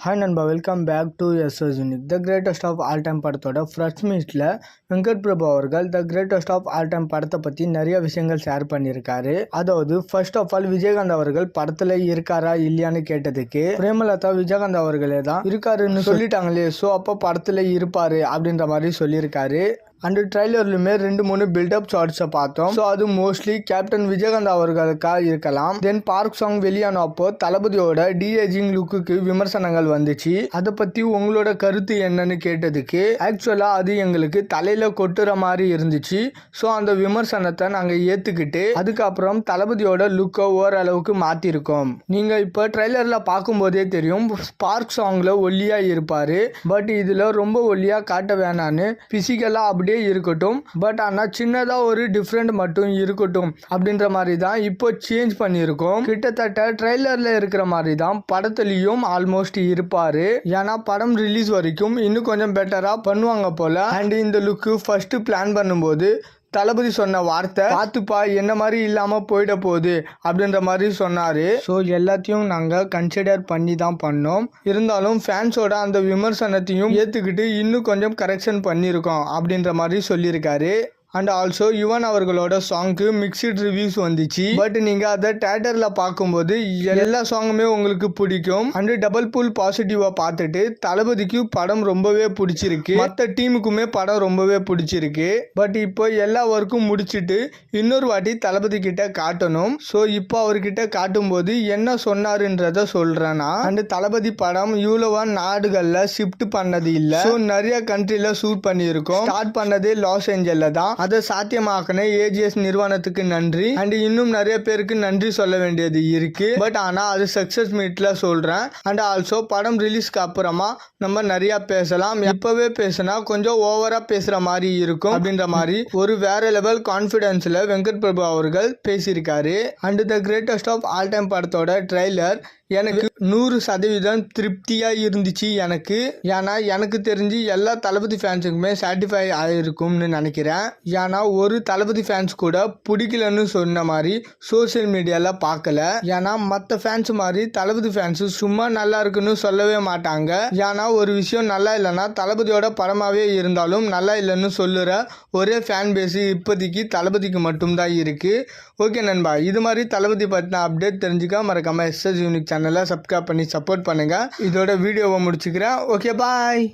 Hi நண்பா, welcome back to SS unique. The greatest of all time படத்தோட first மீட்டில் வெங்கட் பிரபு அவர்கள் the greatest of all time படத்தை பற்றி நிறைய விஷயங்கள் ஷேர் பண்ணியிருக்காரு. அதாவது ஃபர்ஸ்ட் ஆஃப் ஆல் விஜயகாந்த் அவர்கள் படத்தில் இருக்காரா இல்லையான்னு கேட்டதுக்கு பிரேமலதா விஜயகாந்த் அவர்களே தான் இருக்காருன்னு சொல்லிட்டாங்களே, ஸோ அப்போ படத்தில் இருப்பாரு அப்படின்ற மாதிரி சொல்லியிருக்காரு. அண்ட் ட்ரைலர்லுமே 2-3 பில்டப் ஷார்ட்ஸை பார்த்தோம். ஸோ அது மோஸ்ட்லி கேப்டன் விஜயகாந்த் அவர்களுக்காக இருக்கலாம். தென் பார்க் சாங் வெளியான அப்போ தளபதியோட டிஏஜிங் லுக்குக்கு விமர்சனங்கள் வந்துச்சு. அதை பற்றி உங்களோட கருத்து என்னன்னு கேட்டதுக்கு ஆக்சுவலாக அது எங்களுக்கு தலையில் கொட்டுற மாதிரி இருந்துச்சு. ஸோ அந்த விமர்சனத்தை நாங்கள் ஏற்றுக்கிட்டு அதுக்கப்புறம் தளபதியோட லுக்கை ஓரளவுக்கு மாற்றிருக்கோம். நீங்கள் இப்போ ட்ரைலரில் பார்க்கும்போதே தெரியும், பார்க் சாங்கில் ஒல்லியாக இருப்பார். பட் இதில் ரொம்ப ஒல்லியாக காட்ட வேணான்னு பிசிக்கலாக அப்படியே இருக்கட்டும், பட் ஆனால் சின்னதாக ஒரு டிஃப்ரெண்ட் மட்டும் இருக்கட்டும் அப்படின்ற மாதிரி தான் இப்போ சேஞ்ச் பண்ணியிருக்கோம். கிட்டத்தட்ட ட்ரெய்லரில் இருக்கிற மாதிரி தான் படத்துலையும் ஆல்மோஸ்ட் இருப்பார். ஏன்னா படம் ரிலீஸ் வரைக்கும் இன்னும் கொஞ்சம் பெட்டராக பண்ணுவாங்க போல. அண்ட் இந்த லுக்கு ஃபர்ஸ்ட் பிளான் பண்ணும்போது தளபதி சொன்ன வார்த்தை, பார்த்துப்பா என்ன மாதிரி இல்லாமல் போயிட போகுது அப்படின்ற மாதிரி சொன்னார். ஸோ எல்லாத்தையும் நாங்கள் கன்சிடர் பண்ணி தான் பண்ணோம். இருந்தாலும் ஃபேன்ஸோட அந்த விமர்சனத்தையும் ஏற்றுக்கிட்டு இன்னும் கொஞ்சம் கரெக்ஷன் பண்ணியிருக்கோம் அப்படின்ற மாதிரி சொல்லியிருக்காரு. அண்ட் ஆல்சோ யுவன் அவர்களோட சாங்க்கு மிக்சட் ரிவ்யூஸ் வந்துச்சு. பட் நீங்கள் அதை தேட்டரில் பார்க்கும்போது எல்லா சாங்குமே உங்களுக்கு பிடிக்கும். அண்ட் டபுள் புல் பாசிட்டிவாக பார்த்துட்டு தளபதிக்கு படம் ரொம்பவே பிடிச்சிருக்கு, மற்ற டீமுக்குமே படம் ரொம்பவே பிடிச்சிருக்கு. பட் இப்போ எல்லா ஒர்க்கும் முடிச்சுட்டு இன்னொரு வாட்டி தளபதி கிட்ட காட்டணும். ஸோ இப்போ அவர்கிட்ட காட்டும்போது என்ன சொன்னாருன்றத சொல்கிறேன்னா, அண்ட் தளபதி படம் இவ்வளவா நாடுகளில் ஷிஃப்ட் பண்ணது இல்லை. ஸோ நிறைய கண்ட்ரியில் ஷூட் பண்ணியிருக்கோம். ஸ்டார்ட் பண்ணதே லாஸ் ஏஞ்சலில் தான். அதை சாத்தியமாக்கின ஏஜிஎஸ் நிறுவனத்துக்கு நன்றி. அண்ட் இன்னும் நிறைய பேருக்கு நன்றி சொல்ல வேண்டியது இருக்கு. பட் ஆனால் அது சக்சஸ் மீட்ல சொல்றேன். அண்ட் ஆல்சோ படம் ரிலீஸ்க்கு அப்புறமா நம்ம நிறைய பேசலாம். இப்பவே பேசினா கொஞ்சம் ஓவரா பேசுற மாதிரி இருக்கும் அப்படின்ற மாதிரி ஒரு வேற லெவல் கான்பிடன்ஸ்ல வெங்கட் பிரபு அவர்கள் பேசியிருக்காரு. And the greatest of all time படத்தோட ட்ரெய்லர் எனக்கு 100% திருப்தியாக இருந்துச்சு எனக்கு. ஏன்னா எனக்கு தெரிஞ்சு எல்லா தளபதி ஃபேன்ஸுக்குமே சாட்டிஸ்ஃபை ஆகிருக்கும்னு நினைக்கிறேன். ஏன்னா ஒரு தளபதி ஃபேன்ஸ் கூட பிடிக்கலன்னு சொன்ன மாதிரி சோசியல் மீடியாவில் பார்க்கல. ஏன்னா மற்ற ஃபேன்ஸ் மாதிரி தளபதி ஃபேன்ஸு சும்மா நல்லா இருக்குன்னு சொல்லவே மாட்டாங்க. ஏன்னா ஒரு விஷயம் நல்லா இல்லைன்னா தளபதியோட படமாகவே இருந்தாலும் நல்லா இல்லைன்னு சொல்லுற ஒரே ஃபேன் பேஸு இப்போதைக்கு தளபதிக்கு மட்டும்தான் இருக்குது. ஓகே நண்பா, இது மாதிரி தளபதி பற்றின அப்டேட் தெரிஞ்சுக்க மறக்காமல் எஸ்எஸ் யூனிக் சேனலை சப்ஸ்கிரைப் பண்ணி சப்போர்ட் பண்ணுங்கள். இதோட வீடியோவை முடிச்சுக்கிறேன். ஓகே, பாய்.